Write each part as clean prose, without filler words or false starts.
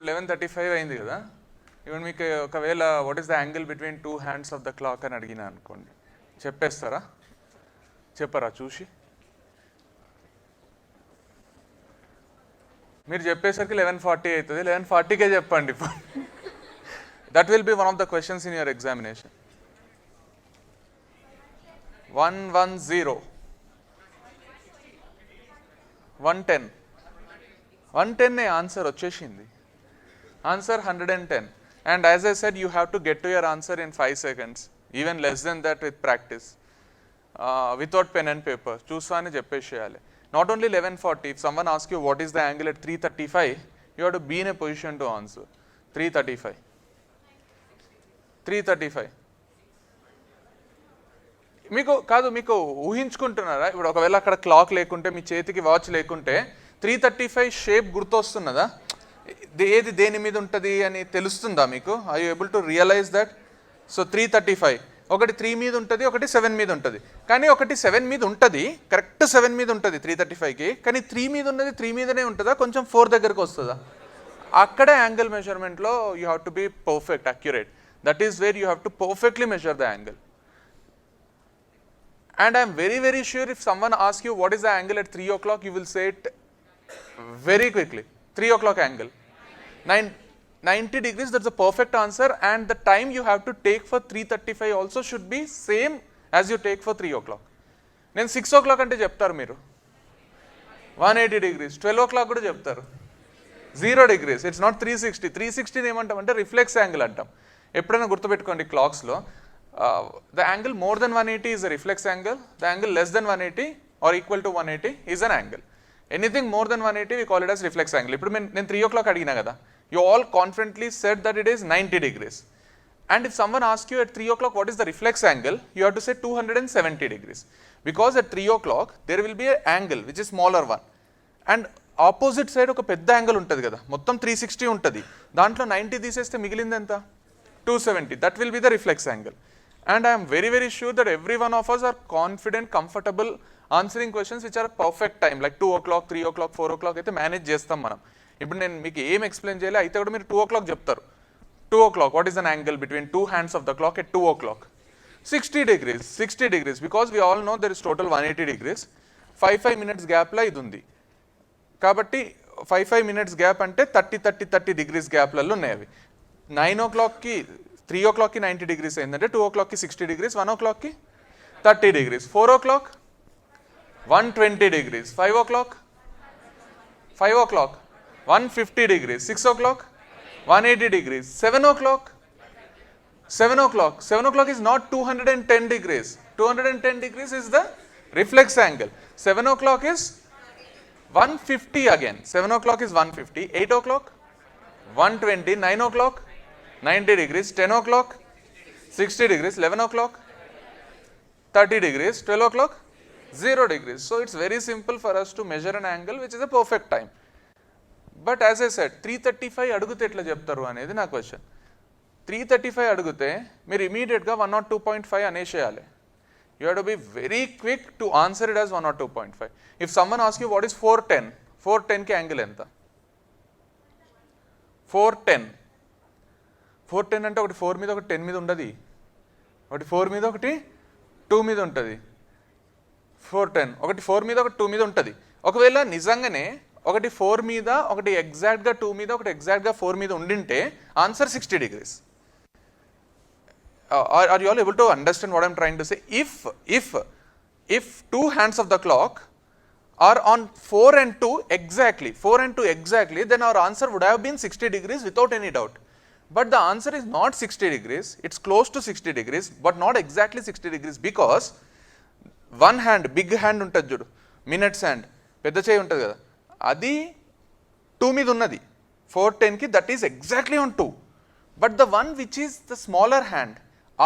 11:35 అయింది కదా. ఇప్పుడు మీకు ఒకవేళ what is the angle between two hands of the clock అని అడిగినా అనుకోండి, చెప్పేస్తారా? చెప్పరా? చూసి మీరు చెప్పేసరికి 11:40 అవుతుంది. 11:40కే చెప్పండి. That will be one of the questions in your examination. 110 110 110 answer వచ్చేసింది. Answer 110. And as I said, you have to get to your answer in 5 seconds, even less than that with practice, without pen and paper. Choosani cheppeseyali. Not only 11:40, if someone asks you what is the angle at 3:35, you have to be in a position to answer. 3:35. 3:35. మీకు ఊహించుకుంటున్నారా? ఇప్పుడు ఒకవేళ అక్కడ clock లేకుంటే, మీ చేతికి watch లేకుంటే 3:35 shape గుర్తొస్తున్నదా? ఏది దేని మీద ఉంటుంది అని తెలుస్తుందా మీకు? I you able to realize that? So 3:35 ఒకటి 3 మీద ఉంటుంది, ఒకటి 7 మీద ఉంటుంది. కానీ ఒకటి 7 మీద ఉంటుంది, కరెక్ట్ 7 మీద ఉంటుంది 3:35కి. కానీ 3 మీద ఉన్నది 3 మీదనే ఉంటుందా, కొంచెం 4 దగ్గరకు వస్తుందా? అక్కడే యాంగిల్ మెజర్మెంట్లో you have to be perfect, accurate. That is where you have to perfectly measure the angle. And I am very, very sure if someone asks you what is the angle at 3 o'clock, you will say it very quickly. 3 o'clock angle. 90 degrees, that's the perfect answer. And the time you have to take for 3:35 also should be same as you take for 3 o'clock. Then 6 o'clock ante cheptaru meeru 180 degrees. 12 o'clock kuda cheptaru 0 degrees. It's not 360. 360 ఏమంటాం అంటే reflex angle అంటాం. ఎప్పుడైనా గుర్తుపెట్టుకోండి క్లాక్స్లో. The angle more than 180 is a reflex angle. The angle less than 180 or equal to 180 is an angle. Anything more than 180 we call it as reflex angle. ఇప్పుడు నేను 3 o'clock అడిగినా కదా, you all confidently said that it is 90 degrees. And if someone asks you at 3 o'clock what is the reflex angle, you have to say 270 degrees. Because at 3 o'clock there will be an angle which is smaller one. And opposite side ఒక పెద్ద angle ఉంటుంది కదా, మొత్తం 360 ఉంటుంది. దాంట్లో 90 తీసేస్తే మిగిలింది ఎంత? 270. That will be the reflex angle. And I am very, very sure that every one of us are confident, comfortable answering questions which are perfect time, like 2 o'clock, 3 o'clock, 4 o'clock అయితే manage చేస్తాం మనం. ఇప్పుడు నేను మీకు ఏం explain చేయాలి అయితే కూడా మీరు 2 o'clock చెప్తారు. 2 o'clock, what is an angle between two hands of the clock at 2 o'clock? 60 degrees. 60 degrees, because we all know there is total 180 degrees. 5 minutes గ్యాప్లో ఇది ఉంది కాబట్టి 5 minutes గ్యాప్ అంటే 30 degrees గ్యాప్లలో ఉన్నాయి అవి. 9 o'clockకి 3 o'clockకి 90 degrees అయిందంటే 2 o'clockకి 60 degrees, 1 o'clockకి 30 degrees, 4 o'clock 120 degrees, 5 o'clock 150 degrees, 6 o'clock 180 degrees, 7 o'clock is not 210 degrees. 210 degrees is the reflex angle. 7 o'clock is 150 again. 7 o'clock is 150, 8 o'clock 120, 9 o'clock 90 degrees, 10 o'clock 60 degrees, 11 o'clock 30 degrees, 12 o'clock 0 degrees. So it's very simple for us to measure an angle which is a perfect time. But as I said, 3:35 అడుగుతే ఎట్లా చెప్తారు అనేది నా question. 3:35 అడిగితే మీరు ఇమీడియట్గా 102.5 అనేసేయాలి. You have to be very quick to answer it as 102.5. If someone asks you what is 410, 410కి angle ఎంత? 410 అంటే ఒకటి 4 మీద ఒకటి 10 మీద ఉండదు, ఒకటి 4 మీద ఒకటి 2 మీద ఉంటుంది. 410 ఒకటి 4 మీద ఒకటి 2 మీద ఉంటుంది. ఒకవేళ నిజంగానే ఒకటి 4 మీద ఒకటి ఎగ్జాక్ట్గా 2 మీద ఒకటి ఎగ్జాక్ట్గా 4 మీద ఉండింటే answer 60 degrees. Are you all able to understand what I am trying to say? If two hands of the clock are on 4 and 2 exactly, then our answer would have been 60 degrees without any doubt. But the answer is not 60 degrees, it's close to 60 degrees, but not exactly 60 degrees, because one hand, big hand ఉంటుంది చూడు, minutes hand, పెద్ద చేయి ఉంటుంది కదా, అది 2 మీద ఉన్నది 410కి, that is exactly on 2. But the one which is the smaller hand,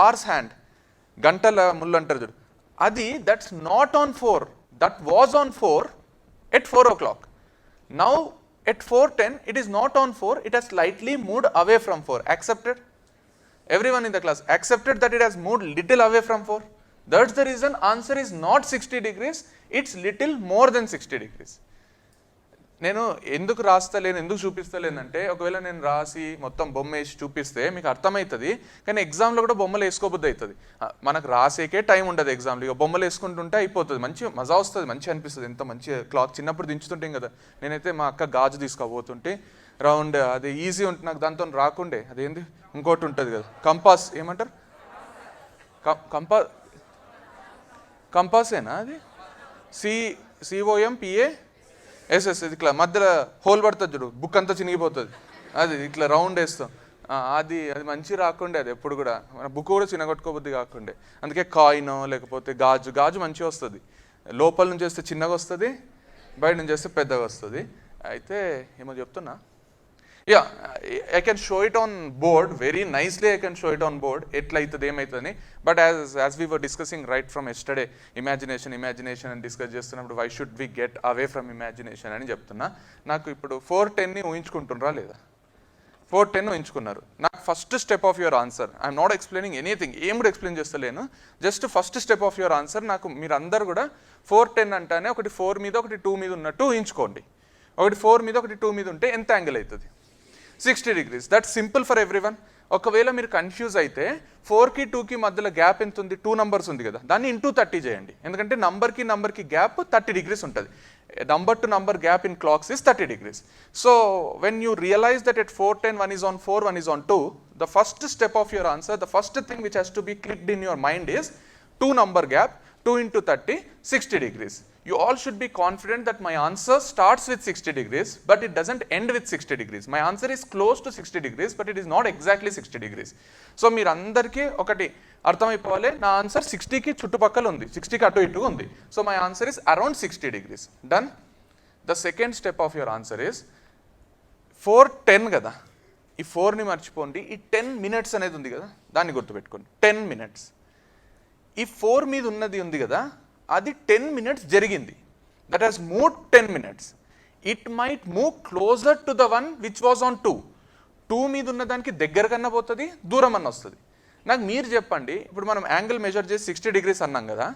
hours hand, గంటల ముళ్ళు అంటారు చూడు, అది that's not on 4, that was on 4 at 4 o'clock. Now at 4:10 it is not on 4, it has slightly moved away from 4. Accepted? Everyone in the class accepted that it has moved little away from 4. That's the reason answer is not 60 degrees, it's little more than 60 degrees. నేను ఎందుకు రాస్తలేను, ఎందుకు చూపిస్తలేనంటే, ఒకవేళ నేను రాసి మొత్తం బొమ్మ వేసి చూపిస్తే మీకు అర్థమవుతుంది, కానీ ఎగ్జామ్లో కూడా బొమ్మలు వేసుకోబుద్ది అవుతుంది. మనకు రాసేకే టైం ఉండదు ఎగ్జామ్లో, ఇక బొమ్మలు వేసుకుంటుంటే అయిపోతుంది, మంచి మజా వస్తుంది, మంచి అనిపిస్తుంది. ఎంత మంచి క్లాక్ చిన్నప్పుడు దించుతుంటాం కదా, నేనైతే మా అక్క గాజు తీసుకోబోతుంటే రౌండ్, అది ఈజీ ఉంటుంది నాకు, దాంతో రాకుండే. అదేంది ఇంకోటి ఉంటుంది కదా, కంపాస్, ఏమంటారు కంపాసేనా అది, COMPA ఎస్ ఇట్లా మధ్యలో హోల్ పడుతుంది చూడు, బుక్ అంతా చినిగిపోతుంది, అది ఇట్లా రౌండ్ వేస్తాం. అది మంచి రాకుండే, అది ఎప్పుడు కూడా మన బుక్ కూడా చిన్నగొట్టుకోబుద్ది కాకుండే. అందుకే కాయిన్ లేకపోతే గాజు మంచిగా వస్తుంది, లోపల నుంచి వస్తే చిన్నగా వస్తుంది, బయట నుంచి వస్తే పెద్దగా వస్తుంది. అయితే ఏమో చెప్తున్నా, ya I can show it on board, very nicely I can show it on board ఎట్లా అవుతుంది ఏమవుతుంది. But as we were discussing right from yesterday, imagination అని డిస్కస్ చేస్తున్నప్పుడు why should we get away from imagination అని చెప్తున్నా. నాకు ఇప్పుడు 410ని ఊహించుకుంటున్నారా లేదా? 410 ఊహించుకున్నారు. నాకు first step of your answer, I'm not explaining anything, ఏం కూడా ఎక్స్ప్లెయిన్ చేస్తలేను, just first step of your answer. నాకు మీరు అందరు కూడా 410 అంటానే ఒకటి 4 మీద ఒకటి 2 మీద ఉన్నట్టు ఊహించుకోండి. ఒకటి 4 మీద ఒకటి 2 మీద ఉంటే ఎంత యాంగిల్ అవుతుంది? 60 degrees. That simple for everyone. ఒకవేళ మీరు కన్ఫ్యూజ్ అయితే 4కి 2కి మధ్యలో గ్యాప్ ఎంత ఉంది? 2 numbers ఉంది కదా, దాన్ని ఇంటూ 30 చేయండి. ఎందుకంటే నంబర్కి గ్యాప్ 30 degrees ఉంటుంది. Number to number gap in clocks is 30 degrees. So when you realize that at 410 one is on 4, one is on 2, the first step of your answer, the first thing which has to be clicked in your mind is 2 number gap, 2 into 30, 60 degrees. You all should be confident that my answer starts with 60 degrees, but it doesn't end with 60 degrees. My answer is close to 60 degrees, but it is not exactly 60 degrees. So మీరు అందరికీ ఒకటి అర్థమైపోవాలి, నా answer 60కి చుట్టుపక్కల ఉంది, 60కి అటు ఇటుగా ఉంది. So my answer is around 60 degrees. Done. The second step of your answer is 410 కదా, ఈ 4ని మర్చిపోండి, ఈ 10 minutes అనేది ఉంది కదా, దాన్ని గుర్తుపెట్టుకోండి. 10 minutes. ఈ 4 మీద ఉన్నది ఉంది కదా, అది 10 minutes జరిగింది. That has moved 10 minutes. It might move closer to the one which was on 2. 2 మీద ఉన్న దానికి దగ్గర కన్నా పోతుంది, దూరం అన్న వస్తుంది. నాకు మీరు చెప్పండి, ఇప్పుడు మనం యాంగిల్ మెజర్ చేసి 60 degrees అన్నాం కదా,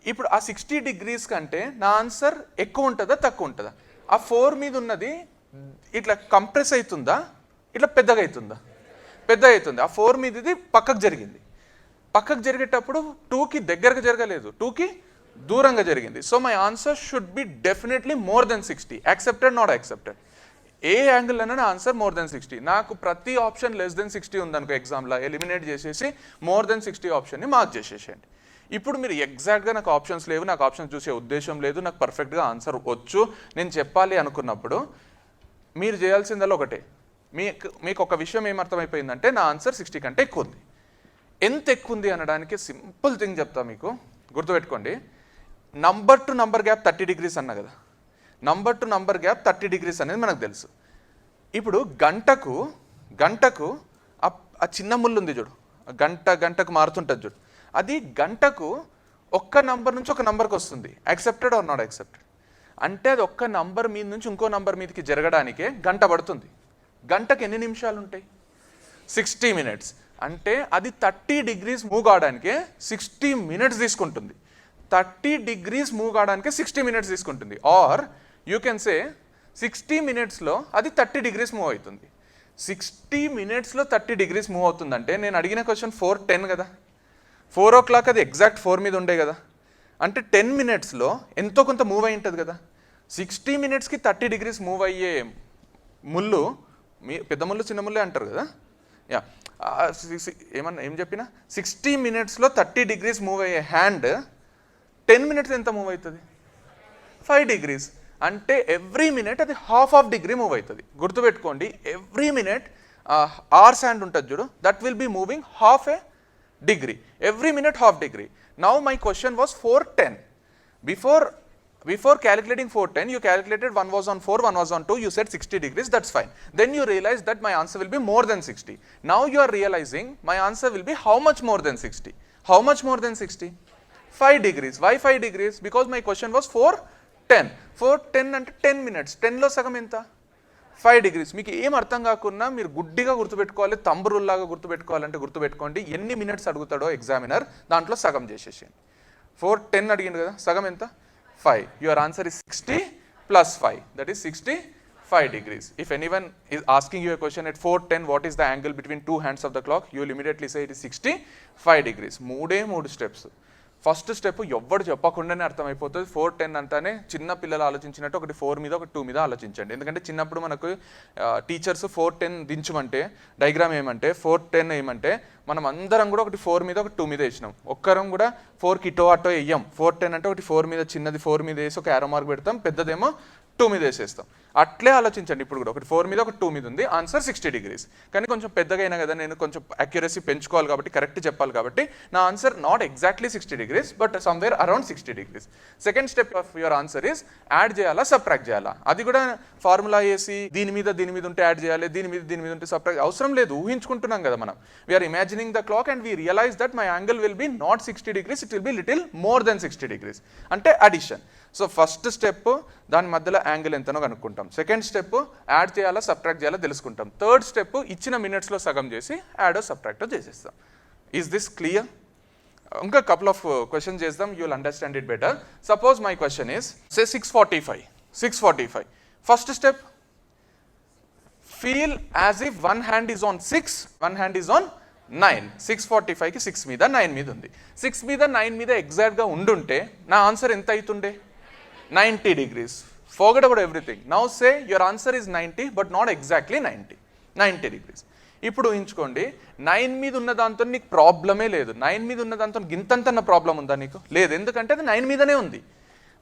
ఇప్పుడు ఆ 60 degrees కంటే నా ఆన్సర్ ఎక్కువ ఉంటుందా తక్కువ ఉంటుందా? ఆ 4 మీద ఉన్నది ఇట్లా కంప్రెస్ అవుతుందా, ఇట్లా పెద్దగా అవుతుందా? పెద్దగా అవుతుంది. ఆ 4 మీద ఇది పక్కకు జరిగింది. పక్కకు జరిగేటప్పుడు 2కి దగ్గరగా జరగలేదు, 2కి దూరంగా జరిగింది. So my answer should be definitely more than 60. Accepted, not accepted, A angle అయినా నా ఆన్సర్ మోర్ దెన్ 60. నాకు ప్రతి ఆప్షన్ లెస్ దెన్ 60 ఉందనుకో, ఎగ్జామ్లో ఎలిమినేట్ చేసేసి మోర్ దెన్ 60 ఆప్షన్ని మార్క్ చేసేసేయండి. ఇప్పుడు మీరు ఎగ్జాక్ట్గా నాకు ఆప్షన్స్ లేవు, నాకు ఆప్షన్స్ చూసే ఉద్దేశం లేదు, నాకు పర్ఫెక్ట్గా ఆన్సర్ వచ్చు, నేను చెప్పాలి అనుకున్నప్పుడు మీరు చేయాల్సిందల్లా ఒకటే, మీకు ఒక విషయం ఏమర్థమైపోయిందంటే నా ఆన్సర్ 60 కంటే ఎక్కువ ఉంది. ఎంత ఎక్కువ ఉంది అనడానికి సింపుల్ థింగ్ చెప్తా మీకు, గుర్తుపెట్టుకోండి. Number to number gap 30 degrees అన్నా కదా, number to number gap 30 degrees అనేది మనకు తెలుసు. ఇప్పుడు గంటకు ఆ చిన్న ముళ్ళు ఉంది చూడు, గంటకు మారుతుంటుంది చూడు, అది గంటకు ఒక్క నంబర్ నుంచి ఒక నంబర్కి వస్తుంది. Accepted or not accepted? అంటే అది ఒక్క నంబర్ మీద నుంచి ఇంకో నంబర్ మీదకి జరగడానికే గంట పడుతుంది. గంటకు ఎన్ని నిమిషాలు ఉంటాయి? 60 minutes. అంటే అది 30 degrees మూవ్ కావడానికే 60 minutes తీసుకుంటుంది. 30 degrees మూవ్ కావడానికే 60 minutes తీసుకుంటుంది. ఆర్ యూ కెన్ సే 60 minutesలో అది 30 degrees మూవ్ అవుతుంది. 60 minutesలో 30 degrees మూవ్ అవుతుందంటే నేను అడిగిన క్వశ్చన్ 410 కదా, 4 o'clock అది ఎగ్జాక్ట్ 4 మీద ఉండే కదా, అంటే 10 minutesలో ఎంతో కొంత మూవ్ అయి ఉంటుంది కదా. 60 minutesకి 30 degrees మూవ్ అయ్యే ముళ్ళు, పెద్ద ముళ్ళు చిన్న ముళ్ళే అంటారు కదా, యా ఏం చెప్పినా 60 minutesలో 30 degrees మూవ్ అయ్యే హ్యాండ్ 10 minutes ఎంత మూవ్ అవుతుంది? 5 degrees. అంటే ఎవ్రీ మినిట్ అది ½ degree మూవ్ అవుతుంది. గుర్తుపెట్టుకోండి, ఎవ్రీ మినిట్ ఆర్స్ హ్యాండ్ ఉంటుంది చూడు, that will be moving ½ degree. Every minute ½ degree. Now my question was 410. Before calculating 410, you calculated one was on 4, one was on 2, you said 60 degrees, that's fine. Then you realized that my answer will be more than 60. Now you are realizing my answer will be how much more than 60? How much more than 60? 5 degrees. Why 5 degrees? Because my question was 410. 410 అంటే 10 minutes. 10లో సగం ఎంత? 5 degrees. మీకు ఏం అర్థం కాకుండా మీరు గుడ్డిగా గుర్తుపెట్టుకోవాలి, తంబురుల్లాగా గుర్తుపెట్టుకోవాలంటే గుర్తుపెట్టుకోండి, ఎన్ని మినిట్స్ అడుగుతాడో ఎగ్జామినర్ దాంట్లో సగం చేసేసేయండి. 410 అడిగింది కదా, సగం ఎంత? 5. Your answer is 60 plus 5, that is 65 degrees. If anyone is asking you a question at 4:10, what is the angle between two hands of the clock, you will immediately say it is 65 degrees. మూడు steps. First step ఎవ్వడు చెప్పకుండానే అర్థమైపోతుంది. 4:10 అంతానే చిన్న పిల్లలు ఆలోచించినట్టు ఒకటి 4 మీద ఒకటి 2 మీద ఆలోచించండి. ఎందుకంటే చిన్నప్పుడు మనకు టీచర్స్ 4:10 దించమంటే డయాగ్రామ్ ఏమంటే 4:10 ఏమంటే మనం అందరం కూడా ఒకటి 4 మీద ఒకటి 2 మీద వేసినాం. ఒక్కరం కూడా 4కి ఇటో అటో వేయం. 4:10 అంటే ఒకటి 4 మీద చిన్నది 4 మీద వేసి ఒక యారో మార్క్ పెడతాం, పెద్దదేమో 2 మీద వేసేస్తాం. అట్లే ఆలోచించండి. ఇప్పుడు కూడా ఒకటి 4 మీద ఒకటి 2 మీద ఉంది, ఆన్సర్ 60 degrees. కానీ కొంచెం పెద్దగా అయినా కదా, నేను కొంచెం అక్యురసీ పెంచుకోవాలి కాబట్టి, కరెక్ట్ చెప్పాలి కాబట్టి నా answer not exactly 60 degrees but somewhere around 60 degrees. Second step of your answer is add చేయాలా సబ్ట్రాక్ట్ చేయాలా. అది కూడా ఫార్ములా వేసి దీని మీద ఉంటే యాడ్ చేయాలి, దీని మీద ఉంటే సబ్ట్రాక్ట్ అవసరం లేదు. ఊహించుకుంటున్నాం కదా మనం. We are imagining the clock and we realize that my angle will be not 60 degrees, it will be little more than 60 degrees. అంటే అడిషన్. సో ఫస్ట్ స్టెప్ దాని మధ్యలో యాంగిల్ ఎంతనో కనుక్కుంటాం. సెకండ్ స్టెప్ యాడ్ చేయాలా సబ్ట్రాక్ట్ చేయాలా తెలుసుకుంటాం. థర్డ్ స్టెప్ ఇచ్చిన మినిట్స్లో సగం చేసి యాడో సబ్ట్రాక్టో చేసేస్తాం. Is this clear? ఇంకా కపుల్ ఆఫ్ క్వశ్చన్ చేద్దాం, you will understand it better. Suppose my question is say 6:45. First step, feel as if one hand is on 6, one hand is on 9. 6:45కి 6 మీద 9 మీద ఉంది. 6 మీద 9 మీద ఎగ్జాక్ట్గా ఉండుంటే నా ఆన్సర్ ఎంత అవుతుండే? 90 degrees. Forget about everything. Now say your answer is 90 but not exactly 90 degrees. ఇప్పుడు ఊహించుకోండి, 9 మీద ఉన్న దాంతో నీకు ప్రాబ్లమే లేదు. 9 మీద ఉన్న దాంతో గింతంతన్న ప్రాబ్లం ఉందా నీకు? లేదు. ఎందుకంటే అది 9 మీదనే ఉంది.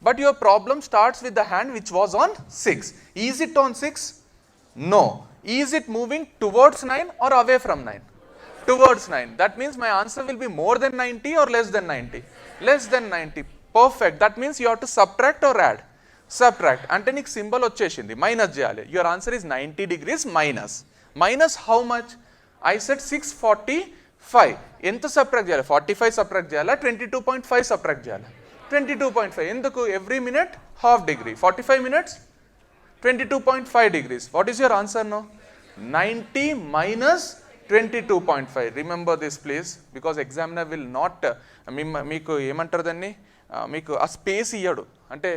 But your problem starts with the hand which was on 6. Is it on 6? No. Is it moving towards 9 or away from 9? Towards 9. That means my answer will be more than 90 or less than 90? Less than 90. Perfect. That means you have to subtract or add? Subtract. అంటే నీకు symbol వచ్చేసింది, minus చేయాలి. Your answer is 90 degrees minus. Minus how much? I said 6:45. ఎంత subtract చేయాలి? 45 subtract చేయాలా? 22.5 subtract చేయాలి? 22.5. ఎందుకు? Every minute half degree. 45 minutes 22.5 degrees. What is your answer no? 90 minus 22.5. Remember this please, because examiner will not మీకు ఏమంటారు దాన్ని, మీకు ఆ స్పేస్ ఇయ్యడు. అంటే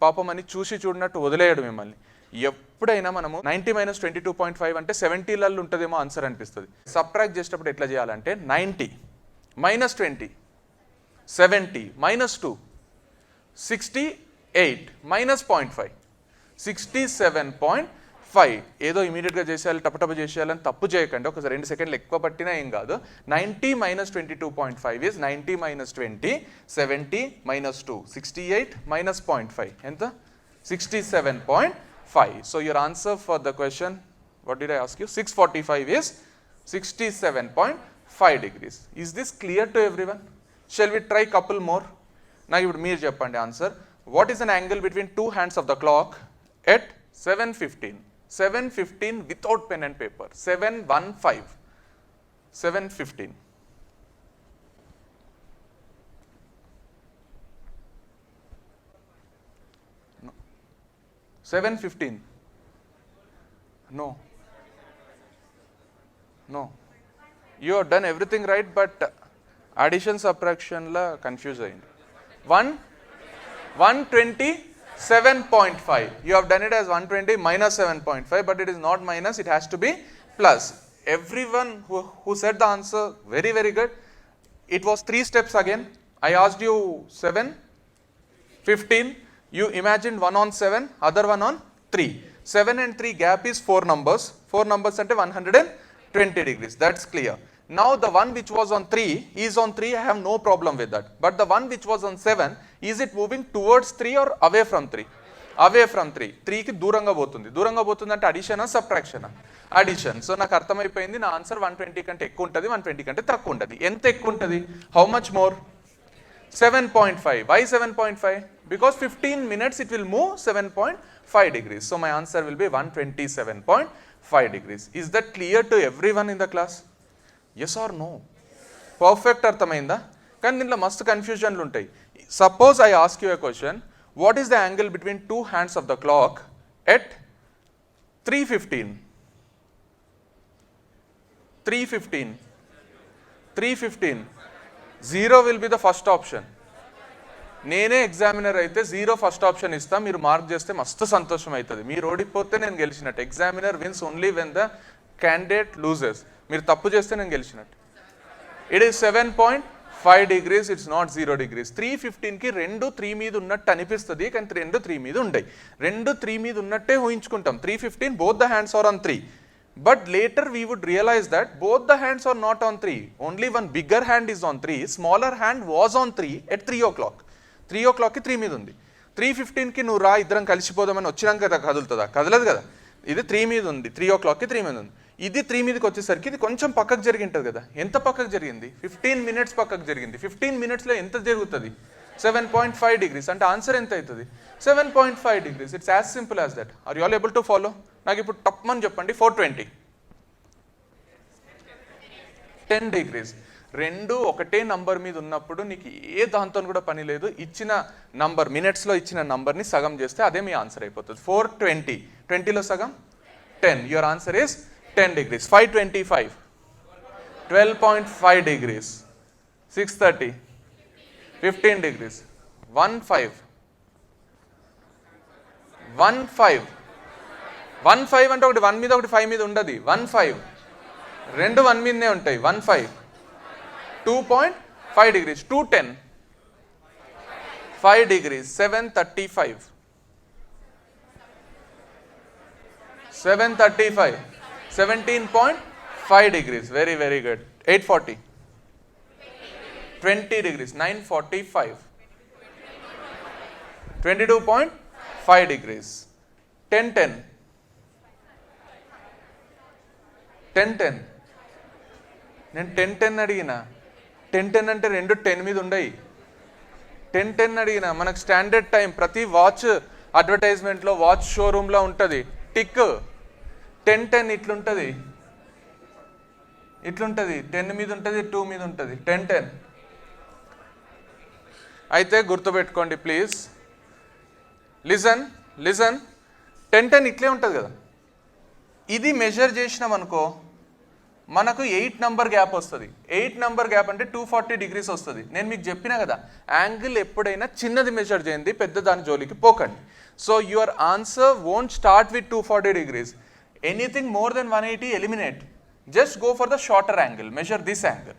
పాపం అని చూసి చూడనట్టు వదిలేయడు మిమ్మల్ని. ఎప్పుడైనా మనము 90 minus 22.5 అంటే 70లలో ఉంటుందేమో ఆన్సర్ అనిపిస్తుంది. సబ్ట్రాక్ట్ చేసేటప్పుడు ఎట్లా చేయాలంటే 90 minus 20 70 minus 2 68 minus 0.5 67.5. ఏదో ఇమీడియట్గా చేసేయాలి, టపటప చేసేయాలని తప్పు చేయకండి. ఒకసారి 2 సెకండ్లు ఎక్కువ పట్టినా ఏం కాదు. 90 minus 22.5 is 90 minus 20, 70 minus 2, 68 minus 0.5. ఎంత? 67.5. So your answer for the question, what did I ask you? 6:45 is 67.5 degrees. Is this clear to everyone? Shall we try couple more? Now ఇప్పుడు మీరు చెప్పండి answer. What is an angle between two hands of the clock at 7:15? 7:15 without pen and paper. 7:15. 7:15. No. 7:15. No. No. You have done everything right, but addition subtraction la confuse ayindi. 127.5. You have done it as 120 minus 7.5, but it is not minus, it has to be plus. Everyone who said the answer, very, very good. It was 3 steps again. I asked you 7, 15. You imagined one on 7, other one on 3. 7 and 3 gap is 4 numbers. 4 numbers ante 120 degrees. That's clear. Now the one which was on 3 is on 3. I have no problem with that. But the one which was on 7, is it moving towards 3 or away from 3? Away from 3. 3 కి దూరంగా పోతుంది. దూరంగా పోతుంది అంటే అడిషనా సబ్ట్రాక్షనా? Addition. So నాకు అర్థమైపోయింది, నా answer 120 కంటే ఎక్కువ ఉంటుంది, 120 కంటే తక్కువ ఉంటుంది. ఎంత ఎక్కువ ఉంటుంది? How much more? 7.5. Why 7.5? Because 15 minutes it will move 7.5 degrees. So my answer will be 127.5 degrees. Is that clear to everyone in the class? Yes or no? Perfect అర్థమైందా? కానీ దీంట్లో మస్తు కన్ఫ్యూజన్లు ఉంటాయి. Suppose I ask you a question, what is the angle between 2 hands of the clock at 3:15? 3:15. 0 will be the first option. నేనే examiner అయితే 0 first option ఇస్తా, మీరు mark చేస్తే మస్తు సంతోషం అవుతుంది. మీరు ఓడిపోతే నేను గెలిచినట్టు. Examiner wins only when the candidate loses. మీరు తప్పు చేస్తే నేను గెలిచినట్టు. It is 7.5 degrees, it's not 0 degrees. 315కి 2 3 మీద ఉన్నట్టు అనిపిస్తుంది, కానీ 2 3 మీద ఉండయి. 2 3 మీద ఉన్నట్టే ఊహించుకుంటాం. 315 both the hands are on 3. But later we would realize that both the hands are not on 3. Only one bigger hand is on 3. Smaller hand was on 3 at 3 o'clock. 3 o'clockకి 3 మీద ఉంది. 315కి నువ్వు రా ఇద్దరం కలిసిపోదామని వచ్చినాక కదా కదులుతుందా? కదలదు కదా. ఇది 3 మీద ఉంది, 3 o'clockకి 3 మీద ఉంది. ఇది 3 మీదకి వచ్చేసరికి ఇది కొంచెం పక్కకు జరిగి ఉంటుంది కదా. ఎంత పక్కకు జరిగింది? 15 minutes పక్కకు జరిగింది. 15 minutesలో ఎంత జరుగుతుంది? 7.5 degrees. అంటే ఆన్సర్ ఎంత అవుతుంది? 7.5 degrees. It's as simple as that. Are you all able to follow? నాకు ఇప్పుడు టప్మని చెప్పండి. 420 10 degrees. రెండు ఒకటే నంబర్ మీద ఉన్నప్పుడు నీకు ఏ దాంతో కూడా పని లేదు. ఇచ్చిన నంబర్, మినిట్స్లో ఇచ్చిన నంబర్ని సగం చేస్తే అదే మీ ఆన్సర్ అయిపోతుంది. 420, 20లో సగం 10. Your answer is 10 degrees. 525 12.5 degrees. 630 15 degrees. 15 అంటే ఒకటి 1 మీద ఒకటి 5 మీద ఉండదు. 15 రెండు 1 మీదనే ఉంటాయి. 15 2.5 degrees. 210 5 degrees. 735 17.5 degrees. Very, very good. 840 20 degrees. 945 22.5 degrees. 1010 నేను 10 అడిగినా. 10 అంటే రెండు 10 మీద ఉండయి. 10 అడిగినా. మనకు స్టాండర్డ్ టైం ప్రతి వాచ్ అడ్వర్టైజ్మెంట్లో వాచ్ షోరూంలో ఉంటుంది. టిక్ 10 ఇట్లుంటుంది, 10 మీద ఉంటుంది, 2 మీద ఉంటుంది. 10 అయితే గుర్తుపెట్టుకోండి ప్లీజ్. లిజన్ 10 ఇట్లే ఉంటుంది కదా. ఇది మెజర్ చేసినాం అనుకో, మనకు 8 నంబర్ గ్యాప్ వస్తుంది. 8 నంబర్ గ్యాప్ అంటే 240 degrees వస్తుంది. నేను మీకు చెప్పినా కదా, యాంగిల్ ఎప్పుడైనా చిన్నది మెజర్ చేయండి, పెద్ద దాని జోలికి పోకండి. So your answer won't start with 240 degrees. Anything more than 180 eliminate. Just go for the shorter angle, measure this angle.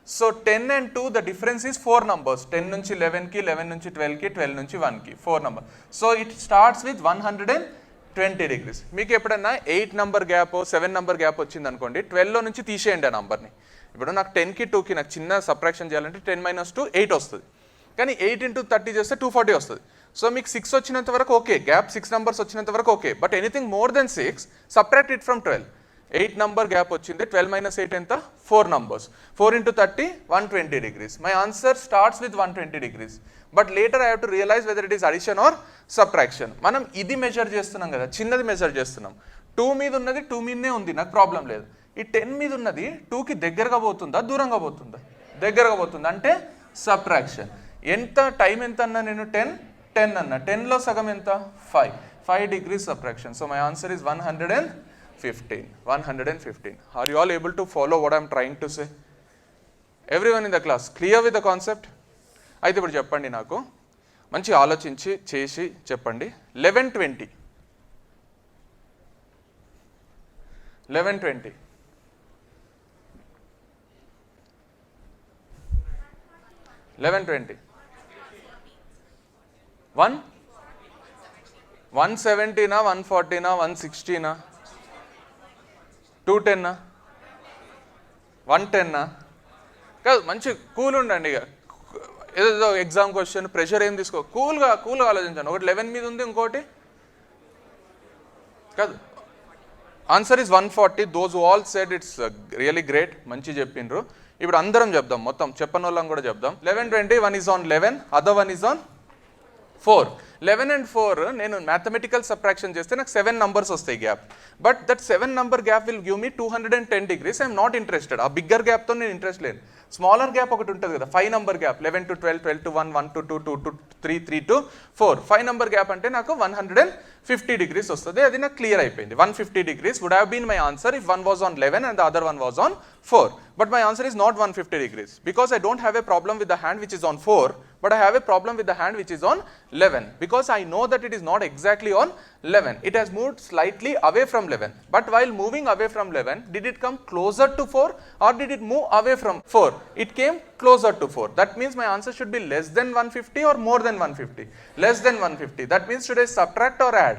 So 10 and 2 the difference is 4 numbers. 10 నుంచి 11కి, 11 నుంచి 12కి, 12 నుంచి 1కి, 4 numbers. So it starts with 120 degrees. మీకు ఎప్పుడన్నా 8 number gap, 7 number gap వచ్చింది అనుకోండి, 12లో నుంచి తీసేయండి ఆ నంబర్ని. ఇప్పుడు నాకు 10కి 2కి నాకు చిన్న సబ్ట్రాక్షన్ చేయాలంటే 10 - 2 8 వస్తుంది. కానీ 8 × 30 చేస్తే 240 వస్తుంది. సో మీకు 6 వచ్చినంత వరకు ఓకే, గ్యాప్ 6 numbers వచ్చినంత వరకు okay. But anything more then 6 subtract it from 12. 8 number gap వచ్చింది, 12 - 8 ఎంత? 4 numbers. 4 × 30 120 degrees. My answer starts with 120 degrees. But later I have to realize whether it is addition or subtraction. మనం ఇది measure చేస్తున్నాం కదా, చిన్నది measure చేస్తున్నాం. 2 మీద ఉన్నది 2 మీదనే ఉంది, నాకు ప్రాబ్లం లేదు. ఈ 10 మీద ఉన్నది 2కి దగ్గరగా పోతుందా, దూరంగా పోతుందా? దగ్గరగా పోతుంది, అంటే సబ్ట్రాక్షన్. ఎంత టైం ఎంత అన్నా నేను? 10 అన్నా. 10లో సగం ఎంత? 5 degrees subtraction. So my answer is 115. Are you all able to follow what I'm trying to say? Everyone in the class clear with the concept? అయితే ఇప్పుడు చెప్పండి, నాకు మంచి ఆలోచించి చేసి చెప్పండి. 1120 1120 170నా, 140నా, 160నా, 210నా, 110నా? కాదు, మంచి కూల్ ఉండండి. ఇక ఏదో ఎగ్జామ్ క్వశ్చన్, ప్రెషర్ ఏం తీసుకో, కూల్గా ఆలోచించండి. ఒకటి 11 మీద ఉంది, ఇంకోటి కాదు. Answer is 140. Those all said it's really great. మంచి చెప్పిండ్రు. ఇప్పుడు అందరం చెప్దాం, మొత్తం చెప్పని వాళ్ళం కూడా చెప్దాం. 1120, 1 is on 11, other one is on 4. 11 and 4 నేను మ్యాథమెటికల్ సబ్ట్రాక్షన్ చేస్తే నాకు 7 numbers వస్తాయి gap. But that 7 number gap will give me 210 degrees. I'm not interested. ఆ బిగ్గర్ గ్యాప్తో నేను ఇంట్రెస్ట్ లేదు. స్మాలర్ గ్యాప్ ఒకటి ఉంటుంది కదా, 5 number gap, 11 to 12, 12 to 1, 1 to 2, 2 to 3, 3 to 4. 5 number gap అంటే నాకు 150 degrees వస్తుంది. అది నాకు క్లియర్ అయిపోయింది. 150 degrees would have been my answer if one was on 11 and the other one was on 4. But my answer is not 150 degrees because I don't have a problem with the hand which is on 4, but I have a problem with the hand which is on 11, because I know that it is not exactly on 11. It has moved slightly away from 11, but while moving away from 11, did it come closer to 4 or did it move away from 4? It came closer to 4. That means my answer should be less than 150 or more than 150? Less than 150. That means should I subtract or add?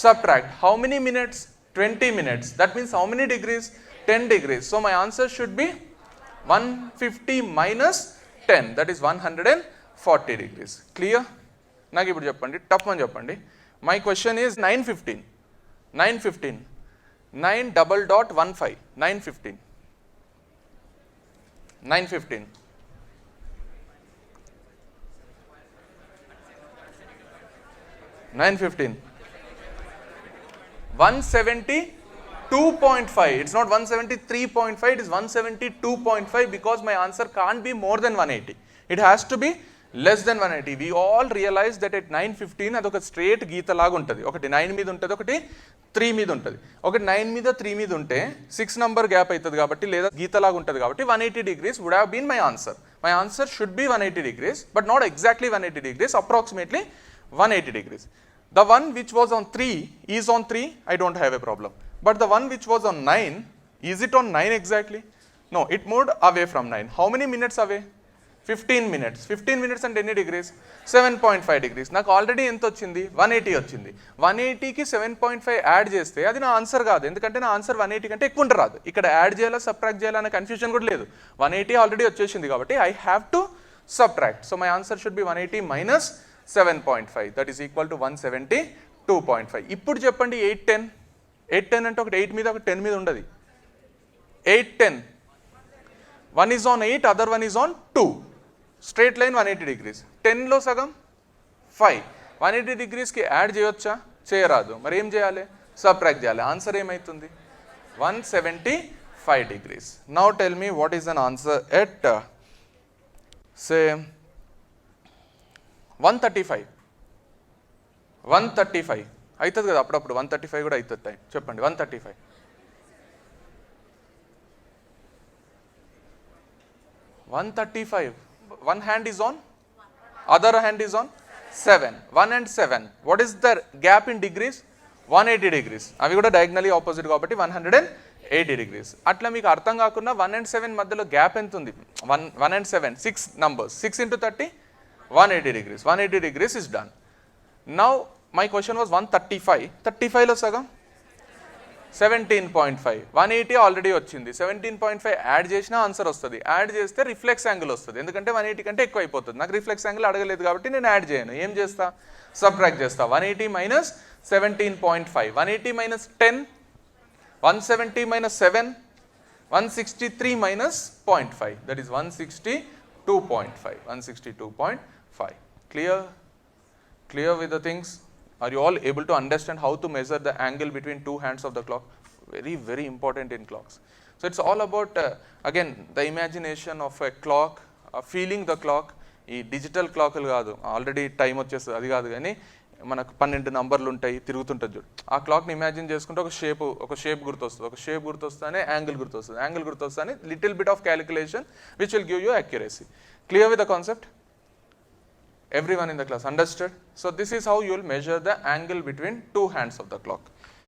Subtract. How many minutes? 20 minutes. That means how many degrees? 10 degrees. So my answer should be 150 minus 10, that is 140 degrees. Clear? Nagi ippudu cheppandi, tough one cheppandi. My question is 915. 915. 9.15. 915. 915. 915. 172.5. It's not 173.5, it is 172.5, because my answer can't be more than 180. It has to be less than 180. We all realize that at 915 అదొక straight గీత లాగా ఉంటుంది. ఒకటి 9 మీద ఉంటుంది, ఒకటి 3 మీద ఉంటుంది. ఒకటి 9 మీద 3 మీద ఉంటే 6 నంబర్ గ్యాప్ అవుతుంది కాబట్టి, లేదా గీత లాగా ఉంటుంది కాబట్టి 180 degrees would have been my answer. My answer should be 180 degrees, but not exactly 180 degrees, approximately 180 degrees. The one which was on 3 is on 3, I don't have a problem. But the one which was on 9, is it on 9 exactly? No, it moved away from 9. How many minutes away? 15 minutes. 15 minutes and any degrees? 7.5 degrees. నాకు already ఎంత వచ్చింది? 180 వచ్చింది. 180కి 7.5 add చేస్తే అది నా answer కాదు, ఎందుకంటే నా ఆన్సర్ 180 కంటే ఎక్కువ ఉంటే రాదు. ఇక్కడ యాడ్ చేయాలా సబ్ట్రాక్ట్ చేయాలా అనే కన్ఫ్యూజన్ కూడా లేదు. 180 ఆల్రెడీ వచ్చేసింది కాబట్టి I have to subtract. So my answer should be 180 minus 7.5, that is equal to 172.5. ఇప్పుడు చెప్పండి 810. 810 అంటే ఒకటి 8 మీద ఒకటి 10 మీద ఉండదు. 810. One is on 8, other one is on 2. Straight line 180 degrees. 10లో సగం 5. 180 degreesకి యాడ్ చేయొచ్చా? చేయరాదు. మరి ఏం చేయాలి? సబ్ట్రాక్ట్ చేయాలి. ఆన్సర్ ఏమవుతుంది? 175 degrees. Now tell me what is an answer at say 135. 135 అవుతుంది కదా అప్పుడప్పుడు. 135 కూడా అవుతుంది టైం. చెప్పండి 135. 135. One hand is on, other hand is on 7. 1 and 7. What is the gap in degrees? 180 degrees. అవి కూడా డయాగ్నలీ ఆపోజిట్ కాబట్టి 180 degrees. అట్లా మీకు అర్థం కాకుండా 1 and 7 మధ్యలో గ్యాప్ ఎంత ఉంది? 1 and 7, 6 numbers. 6 into 30, 180 degrees. 180 degrees is done. Now my question was 135. 35లో సగం 17.5. 180 ఆల్రెడీ వచ్చింది. 17.5 యాడ్ చేసినా ఆన్సర్ వస్తుంది. యాడ్ చేస్తే రిఫ్లెక్స్ యాంగిల్ వస్తుంది, ఎందుకంటే 180 కంటే ఎక్కువ అయిపోతుంది. నాకు రిఫ్లెక్స్ యాంగిల్ అడగలేదు కాబట్టి నేను యాడ్ చేయను. ఏం చేస్తా? సబ్ట్రాక్ట్ చేస్తా. 180 minus 17.5. 180 minus 10. 170 minus 7. 163 minus 0.5. That is 162.5. 162.5. Clear? Clear with the things? Are you all able to understand how to measure the angle between two hands of the clock? Very, very important in clocks. So it's all about again the imagination of a clock, feeling the clock. ఈ digital క్లాక్లు కాదు, already time వచ్చేస్తుంది, అది కాదు. కానీ మనకు 12 నంబర్లు ఉంటాయి, తిరుగుతుంటుంది చూడు. ఆ క్లాక్ని ఇమాజిన్ చేసుకుంటే ఒక షేప్ గుర్తొస్తుంది. ఒక షేప్ గుర్తొస్తానే యాంగిల్ గుర్తొస్తుంది. యాంగిల్ గుర్తొస్తానే little bit of calculation which will give you accuracy. Clear with the concept? Everyone in the class understood? So this is how you will measure the angle between two hands of the clock.